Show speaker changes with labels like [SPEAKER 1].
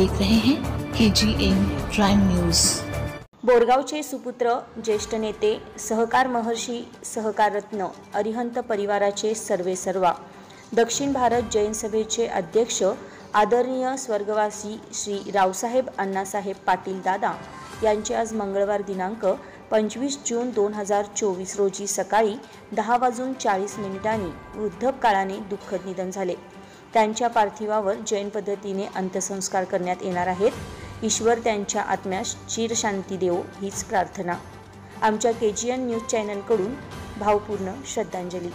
[SPEAKER 1] देख रहे हैं KGN प्राइम न्यूज।
[SPEAKER 2] बोरगावचे सुपुत्र, ज्येष्ठ नेते, सहकार महर्षी, सहकार रत्न, अरिहंत परिवाराचे सर्वेसर्वा, दक्षिण भारत जैन सभेचे अध्यक्ष, आदरणीय स्वर्गवासी श्री रावसाहेब अण्णासाहेब पाटील दादा यांचे आज मंगळवार दिनांक 25 जून 2024 रोजी सकाळी 10:40 वृद्धपकाळाने दुःखद निधन झाले। त्यांच्या पार्थिवावर जैन पद्धतीने अंत्यसंस्कार करण्यात येणार आहेत। ईश्वर त्यांच्या आत्म्यास चिरशांती देवो हीच प्रार्थना। आमच्या KGN न्यूज चॅनलकडून भावपूर्ण श्रद्धांजली।